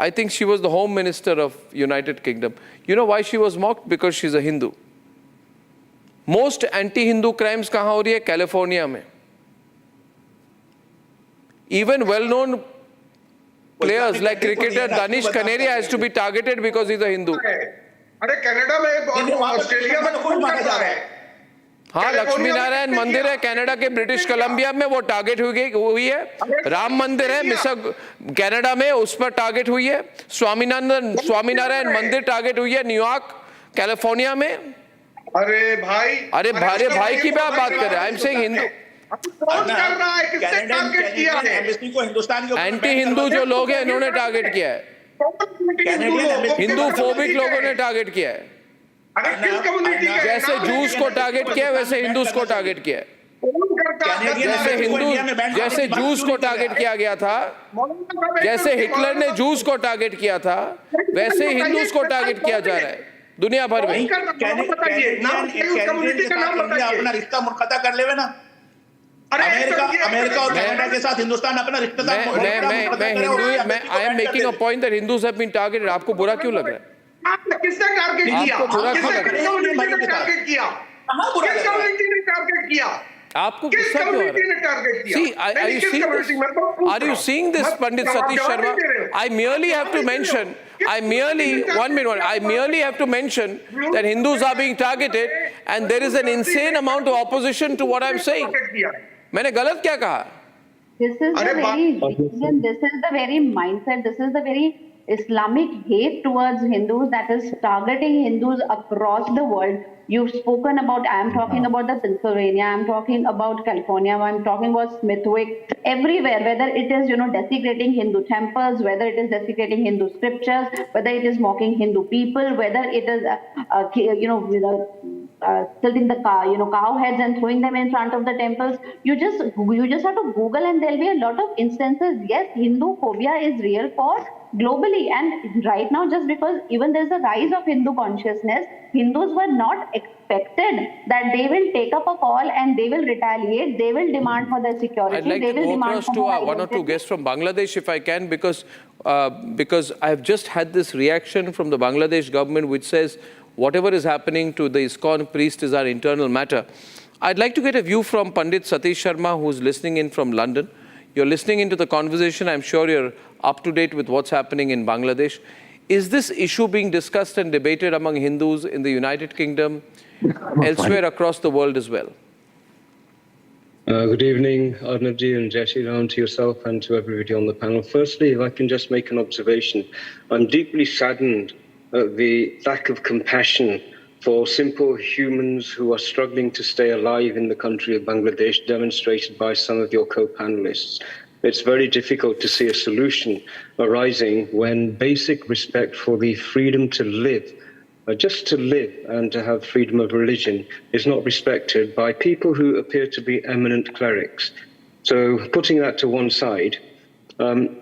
I think she was the Home Minister of United Kingdom. You know why she was mocked? Because she's a Hindu. Most anti-Hindu crimes कहाँ हो रही है? California में. Even well-known players like cricketer Danish Kaneria has to be targeted because he's a Hindu. अरे Canada में, Australia में कौन मारा जा रहा है? हाँ, लक्ष्मी नारायण मंदिर है कनाडा के ब्रिटिश कोलंबिया में, वो टारगेट हुई है। राम मंदिर है मिसर कनाडा में, उस पर टारगेट हुई है। स्वामीनारायण मंदिर टारगेट हुई है न्यूयॉर्क कैलिफोर्निया में। अरे भाई की बात कर रहे हैं। I am saying Hindu anti Hindu जो लोग हैं इन्होंने टारगेट किया है, हिंदू फोबिक लोगों ने टारगेट किया है। जैसे जूस को टारगेट किया वैसे हिंदूज को टारगेट किया है। जैसे जूस को टारगेट किया गया था, जैसे हिटलर ने जूस को टारगेट किया था, वैसे हिंदूज को टारगेट किया जा रहा है दुनिया भर में। अपना रिश्ता मुनक़ता कर लेवे ना। अमेरिका और कनाडा के साथ हिंदुस्तान अपना रिश्ता। मैं I am making a point that Hindus have been targeted. आपको बुरा क्यों लग रहा है? किसने टारगेट किया? आपको बुरा क्यों लग रहा है? टारगेट किया? किस कम्युनिटी ने टारगेट किया? आपको गुस्सा क्यों आ रहा है? See, are you seeing this, Pandit Satish Sharma? I merely have to mention that Hindus are being targeted and there is an insane amount of opposition to what I'm saying. मैंने गलत क्या कहा? This is the very reason, this is the very mindset, this is the very Islamic hate towards Hindus that is targeting Hindus across the world. You've spoken about, I am talking about the Pennsylvania, I am talking about California, I am talking about Smithwick, everywhere, whether it is, desecrating Hindu temples, whether it is desecrating Hindu scriptures, whether it is mocking Hindu people, whether it is, tilting the cow heads and throwing them in front of the temples. You just have to Google and there'll be a lot of instances. Yes, Hindu phobia is real for globally, and right now, just because even there's a rise of Hindu consciousness, Hindus were not expected that they will take up a call and they will retaliate, they will demand for their security. I'd like to go across to one or two guests from Bangladesh if I can, because I've just had this reaction from the Bangladesh government which says whatever is happening to the ISKCON priest is our internal matter. I'd like to get a view from Pandit Satish Sharma, who's listening in from London. You're listening into the conversation. I'm sure you're up to date with what's happening in Bangladesh. Is this issue being discussed and debated among Hindus in the United Kingdom, elsewhere across the world as well? Good evening, Arnabji and Jai Shri Ram, to yourself and to everybody on the panel. Firstly, if I can just make an observation, I'm deeply saddened at the lack of compassion for simple humans who are struggling to stay alive in the country of Bangladesh, demonstrated by some of your co-panelists. It's very difficult to see a solution arising when basic respect for the freedom to live, just to live and to have freedom of religion, is not respected by people who appear to be eminent clerics. So putting that to one side,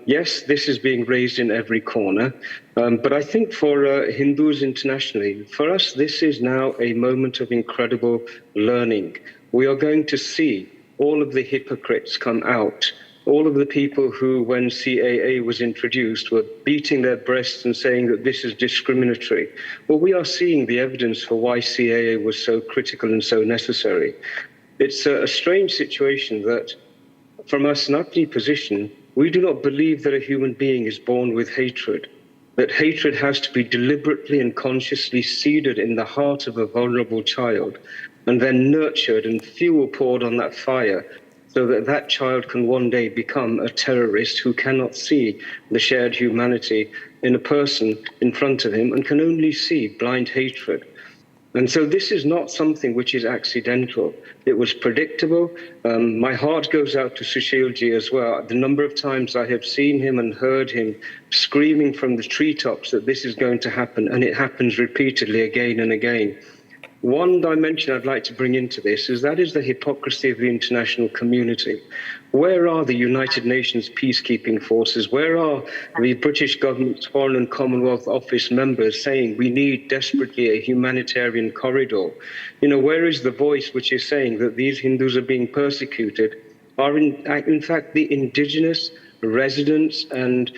yes, this is being raised in every corner, but I think for Hindus internationally, for us, this is now a moment of incredible learning. We are going to see all of the hypocrites come out, all of the people who, when CAA was introduced, were beating their breasts and saying that this is discriminatory. Well, we are seeing the evidence for why CAA was so critical and so necessary. It's a strange situation that, from a Sanatani position, we do not believe that a human being is born with hatred, that hatred has to be deliberately and consciously seeded in the heart of a vulnerable child and then nurtured and fuel poured on that fire so that that child can one day become a terrorist who cannot see the shared humanity in a person in front of him and can only see blind hatred. And so this is not something which is accidental. It was predictable. My heart goes out to Sushilji as well. The number of times I have seen him and heard him screaming from the treetops that this is going to happen, and it happens repeatedly again and again. One dimension I'd like to bring into this is that is the hypocrisy of the international community. Where are the United Nations peacekeeping forces? Where are the British government's Foreign and Commonwealth Office members saying we need desperately a humanitarian corridor? You know, where is the voice which is saying that these Hindus are being persecuted are in fact the indigenous residents and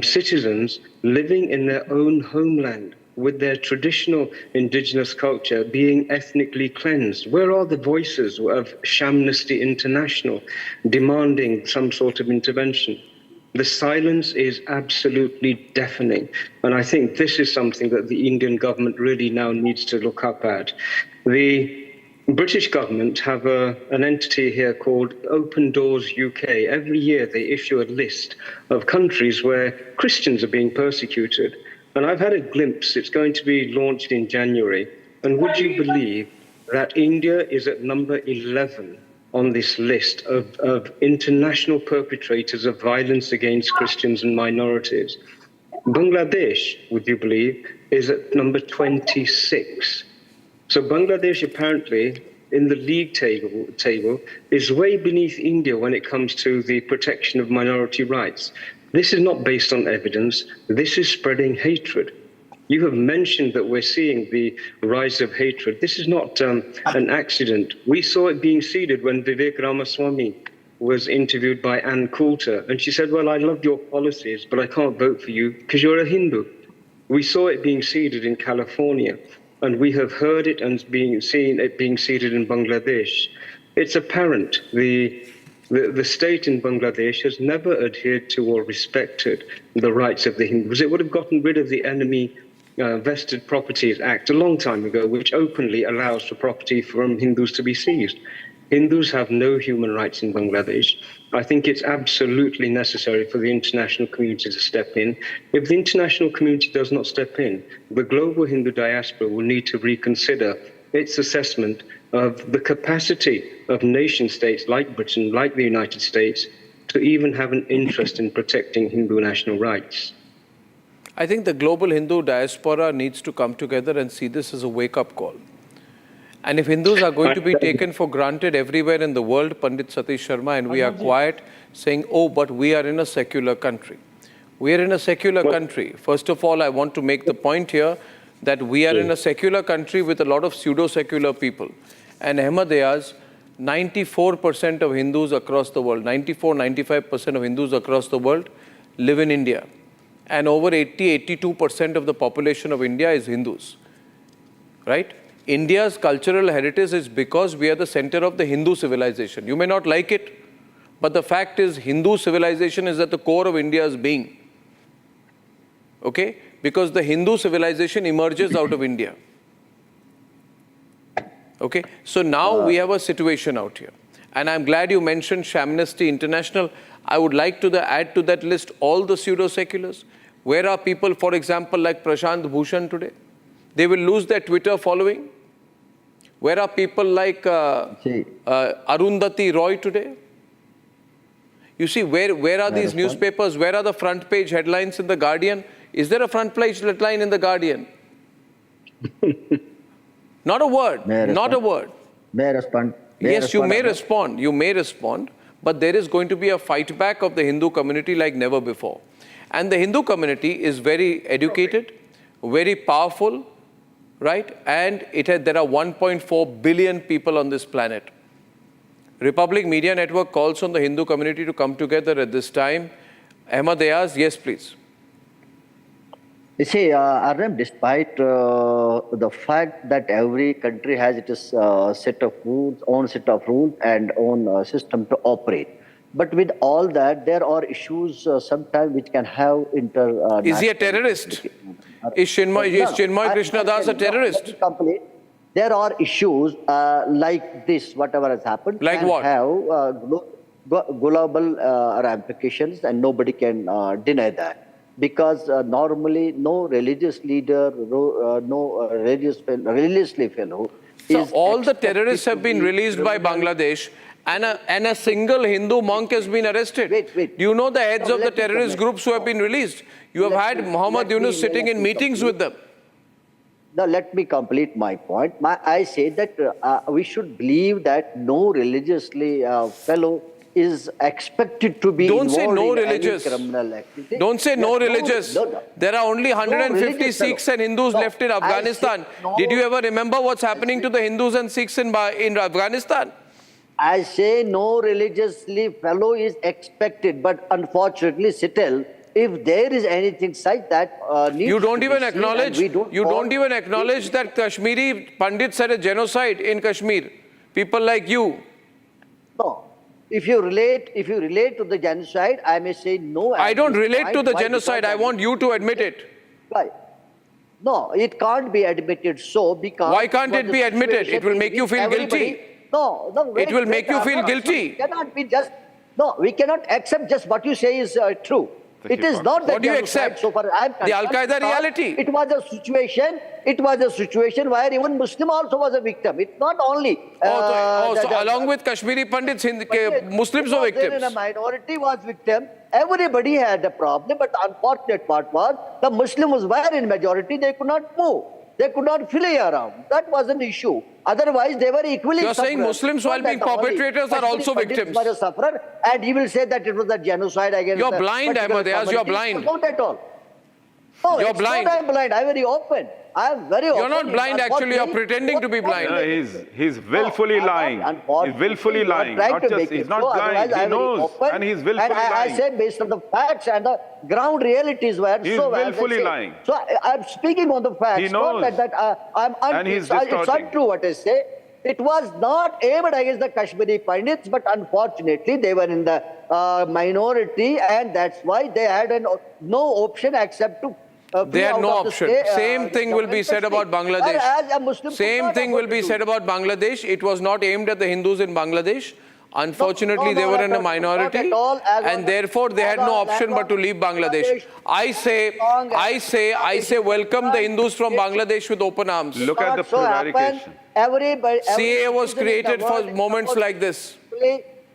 citizens living in their own homeland, with their traditional indigenous culture being ethnically cleansed? Where are the voices of Shamnesty International demanding some sort of intervention? The silence is absolutely deafening. And I think this is something that the Indian government really now needs to look up at. The British government have an entity here called Open Doors UK. Every year they issue a list of countries where Christians are being persecuted. And I've had a glimpse. It's going to be launched in January. And would you believe that India is at number 11 on this list of international perpetrators of violence against Christians and minorities? Bangladesh, would you believe, is at number 26. So Bangladesh apparently, in the league table, is way beneath India when it comes to the protection of minority rights. This is not based on evidence. This is spreading hatred. You have mentioned that we're seeing the rise of hatred. This is not an accident. We saw it being seeded when Vivek Ramaswamy was interviewed by Ann Coulter. And she said, well, I love your policies, but I can't vote for you because you're a Hindu. We saw it being seeded in California, and we have heard it and seen it being seeded in Bangladesh. It's apparent the state in Bangladesh has never adhered to or respected the rights of the Hindus. It would have gotten rid of the Enemy Vested Properties Act a long time ago, which openly allows for property from Hindus to be seized. Hindus have no human rights in Bangladesh. I think it's absolutely necessary for the international community to step in. If the international community does not step in, the global Hindu diaspora will need to reconsider its assessment of the capacity of nation states like Britain, like the United States, to even have an interest in protecting Hindu national rights. I think the global Hindu diaspora needs to come together and see this as a wake-up call. And if Hindus are going to be taken for granted everywhere in the world, Pandit Satish Sharma, and we are quiet saying, oh, but we are in a secular country. We are in a secular country. First of all, I want to make the point here that we are in a secular country with a lot of pseudo-secular people. And Ahmadiyas, 94% of Hindus across the world, 94-95% of Hindus across the world live in India. And over 80-82% of the population of India is Hindus. Right? India's cultural heritage is because we are the center of the Hindu civilization. You may not like it, but the fact is Hindu civilization is at the core of India's being. Okay? Because the Hindu civilization emerges out of India. Okay? So now we have a situation out here. And I'm glad you mentioned Amnesty International. I would like to add to that list all the pseudo-seculars. Where are people, for example, like Prashant Bhushan today? They will lose their Twitter following. Where are people like Arundhati Roy today? You see, where are these newspapers? Where are the front page headlines in The Guardian? Is there a front page headline in The Guardian? Not a word. Not a word. May I respond? Yes, you may respond. You may respond. But there is going to be a fight back of the Hindu community like never before. And the Hindu community is very educated, very powerful, right? And there are 1.4 billion people on this planet. Republic Media Network calls on the Hindu community to come together at this time. Ahmadiyas, yes, please. You see, Arnab, despite the fact that every country has its set of rules, own set of rules and own system to operate. But with all that, there are issues sometimes which can have Is he a terrorist? Is Chinmoy Krishna Das a terrorist? There are issues like this, whatever has happened, like can what? have global ramifications, and nobody can deny that. Because normally no religious leader, no religiously fellow. So all the terrorists have been released by Bangladesh, and a single Hindu monk has been arrested. Wait. Do you know the heads of the terrorist groups who have been released? You have had Muhammad Yunus sitting in meetings with them. Now let me complete my point. I say that we should believe that no religiously fellow is expected to be Don't say no involved in religious. any criminal activity. Don't say no religious. No. There are only 150 Sikhs and Hindus left in Afghanistan. Did you ever remember what's happening to the Hindus and Sikhs in Afghanistan? I say no religiously fellow is expected, but unfortunately still, if there is anything such that you don't even acknowledge. You don't even acknowledge that Kashmiri Pandits had a genocide in Kashmir. People like you. No. If you relate to the genocide, I may say no. I don't relate to the genocide. I want you to admit it. Why? No, it can't be admitted so because... Why can't it be admitted? It will make you feel guilty. No. It will make you feel guilty. It cannot be just... No, we cannot accept just what you say is true. It is not that. What do you accept? So far, the Al-Qaeda reality. It was a situation where even Muslim also was a victim. It's not only... so along with Kashmiri Pandits, Muslims were victims. A minority was victim. Everybody had a problem, but the unfortunate part was the Muslims were in majority. They could not move. They could not flee around. That was an issue. Otherwise, they were equally You're saying Muslims, while being perpetrators, are also victims. Were a sufferer, and he will say that it was a genocide against... You're blind, Ahmadiyas. You're blind. Not at all. No, you're blind. I'm blind. I'm very open. I'm very open. You're not blind, actually. You're pretending to be blind. He's willfully lying. He's willfully lying. He's not blind. He knows. And he's willfully lying. I said based on the facts and the ground realities were he's so willfully lying. So I'm speaking on the facts. He knows. Not that It's untrue what I say. It was not aimed against the Kashmiri Pandits, but unfortunately they were in the minority, and that's why they had no option except to they had no option. Same thing will be said about Bangladesh. Same thing will be said about Bangladesh. It was not aimed at the Hindus in Bangladesh. Unfortunately, they were in a minority, and therefore they had no option but to leave Bangladesh. I say, welcome the Hindus from Bangladesh with open arms. Look at the prevarication. CAA was created for moments like this.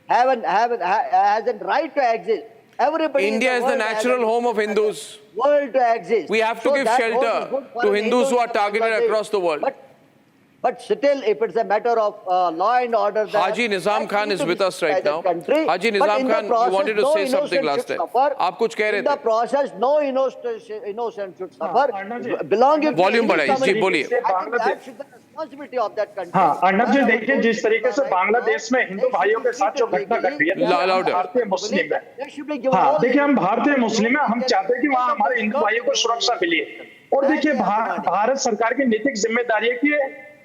Has a right to exist. Everybody India is the natural home of Hindus. World to exist. We have to give shelter to Hindus who are targeted across the world. But still, if it's a matter of law and order, Haji Nizam Khan is with us right now. Haji Nizam Khan, you wanted to say something last time. आप कुछ कह रहे थे? In the process, no innocent should suffer. Belonging to Volume बढ़ाइए, जी बोलिए. that should be the responsibility of that country. हाँ, अर्नब जी देखिए जिस तरीके से बांग्लादेश में हिंदू भाइयों के साथ जो घटना घट रही है, भारतीय मुस्लिम है. हाँ, देखिए हम भारतीय मुस्लिम हैं, हम चाहते हैं कि वहाँ हमारे हिंदू भाइयों को सुरक्षा मिले. और देखिए भारत सरकार की नैतिक जिम्मेदारी है कि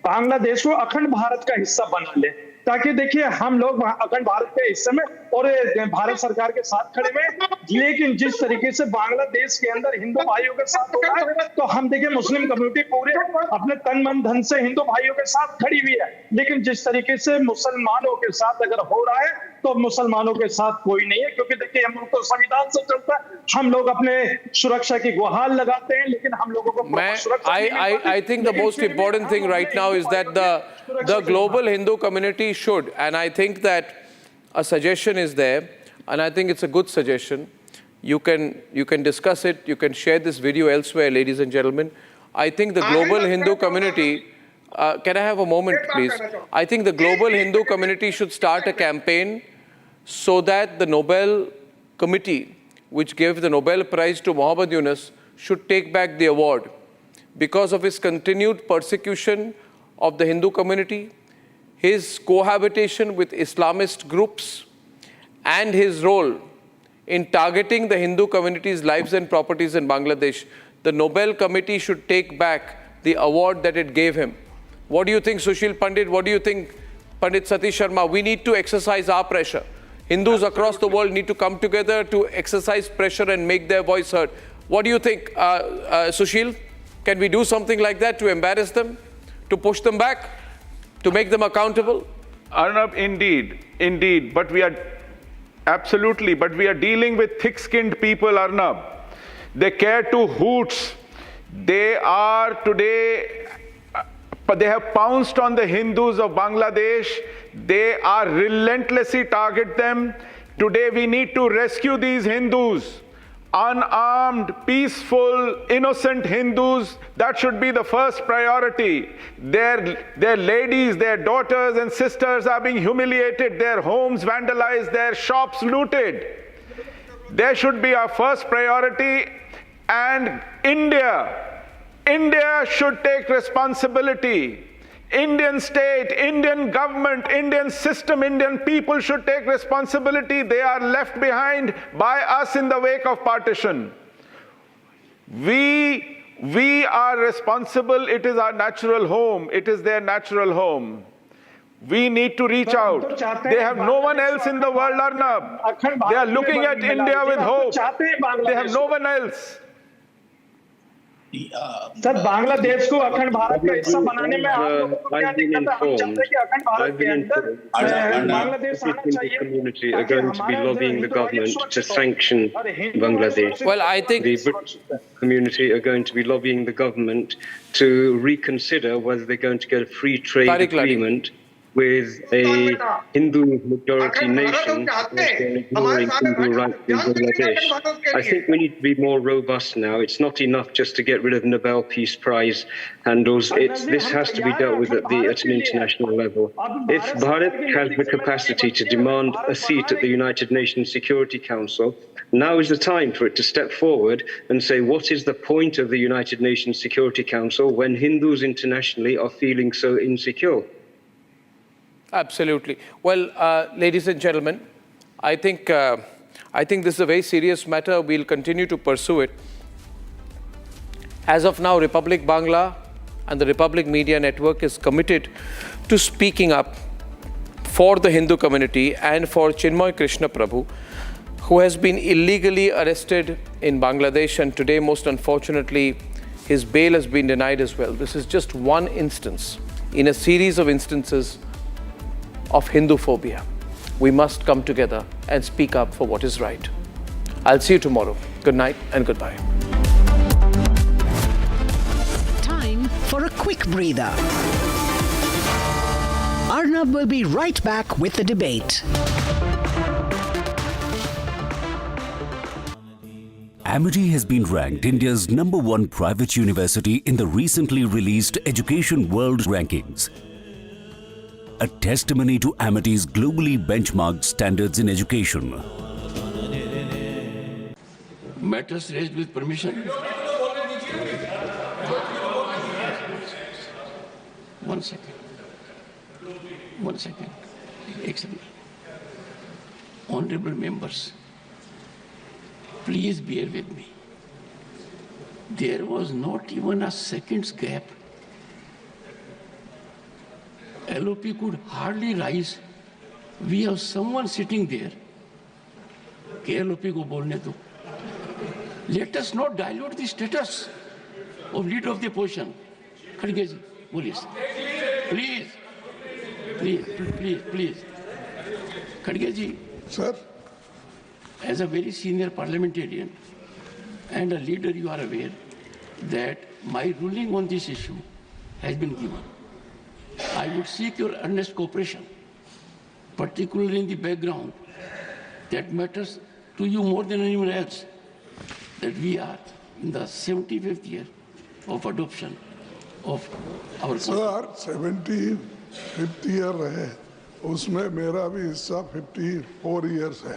बांग्लादेश को अखंड भारत का हिस्सा बना ले, ताकि देखिए हम लोग अखंड भारत के हिस्से में और भारत सरकार के साथ खड़े में. लेकिन जिस तरीके से बांग्लादेश के अंदर हिंदू भाइयों के साथ हो रहा है, तो हम देखिए मुस्लिम कम्युनिटी पूरे अपने तन मन धन से हिंदू भाइयों के साथ खड़ी हुई है. लेकिन जिस तरीके से मुसलमानों के साथ अगर हो रहा है, तो मुसलमानों के साथ कोई नहीं है, क्योंकि देखिए हम लोग तो संविधान से चलता है. हम लोग अपने सुरक्षा की गुहार लगाते हैं, लेकिन हम लोगों को I think the most important thing right now is that the global Hindu community should, and I think that a suggestion is there, and I think it's a good suggestion. You can discuss it. You can share this video elsewhere, ladies and gentlemen. I think the global Hindu community. Can I have a moment, please? I think the global Hindu community should start a campaign so that the Nobel Committee, which gave the Nobel Prize to Muhammad Yunus, should take back the award because of his continued persecution of the Hindu community, his cohabitation with Islamist groups, and his role in targeting the Hindu community's lives and properties in Bangladesh. The Nobel Committee should take back the award that it gave him. What do you think, Sushil Pandit? What do you think, Pandit Satish Sharma? We need to exercise our pressure. Hindus across the world need to come together to exercise pressure and make their voice heard. What do you think, Sushil? Can we do something like that to embarrass them, to push them back, to make them accountable? Arnab, indeed. But we are, absolutely, but we are dealing with thick-skinned people, Arnab. They care to hoots. They are today, but they have pounced on the Hindus of Bangladesh. They are relentlessly target them. Today we need to rescue these Hindus. Unarmed, peaceful, innocent Hindus, that should be the first priority. Their ladies, their daughters and sisters are being humiliated, their homes vandalized, their shops looted. There should be our first priority. And India should take responsibility. Indian state, Indian government, Indian system, Indian people should take responsibility. They are left behind by us in the wake of partition. We are responsible. It is our natural home. It is their natural home. We need to reach out. They have no one else in the world, Arnab. They are looking at India with hope. They have no one else. Sir Bangladesh को अखंड भारत का हिस्सा बनाने में आप लोगों को क्या दिक्कत है? हम चाहते हैं कि अखंड भारत के अंदर बांग्लादेश आना चाहिए. Community are going to be lobbying the government to sanction Bangladesh. Well, I think the British community are going to be lobbying the government to reconsider whether they're going to get a free trade agreement with a Hindu majority nation ignoring Hindu rights in Bangladesh. I think we need to be more robust now. It's not enough just to get rid of Nobel Peace Prize handles. This has to be dealt with at an international level. If Bharat has the capacity to demand a seat at the United Nations Security Council, now is the time for it to step forward and say, what is the point of the United Nations Security Council when Hindus internationally are feeling so insecure? Absolutely. Well, ladies and gentlemen, I think this is a very serious matter. We'll continue to pursue it. As of now, Republic Bangla and the Republic Media Network is committed to speaking up for the Hindu community and for Chinmoy Krishna Prabhu, who has been illegally arrested in Bangladesh, and today, most unfortunately, his bail has been denied as well. This is just one instance in a series of instances of Hinduphobia. We must come together and speak up for what is right. I'll see you tomorrow. Good night and goodbye. Time for a quick breather. Arnab will be right back with the debate. Amity has been ranked India's #1 private university in the recently released Education World Rankings, a testimony to Amity's globally benchmarked standards in education. Matters raised with permission. One second. Excellent. Honorable members, please bear with me. There was not even a second's gap. LOP could hardly rise. We have someone sitting there. LOP ko bolne do. Let us not dilute the status of leader of the opposition. Khadge ji, police. Please. Khadge ji. Sir. As a very senior parliamentarian and a leader, you are aware that my ruling on this issue has been given. I would seek your earnest cooperation, particularly in the background that matters to you more than anyone else, that we are in the 75th year of adoption of our Sir, 75th year है, उसमें मेरा भी हिस्सा 54 years है.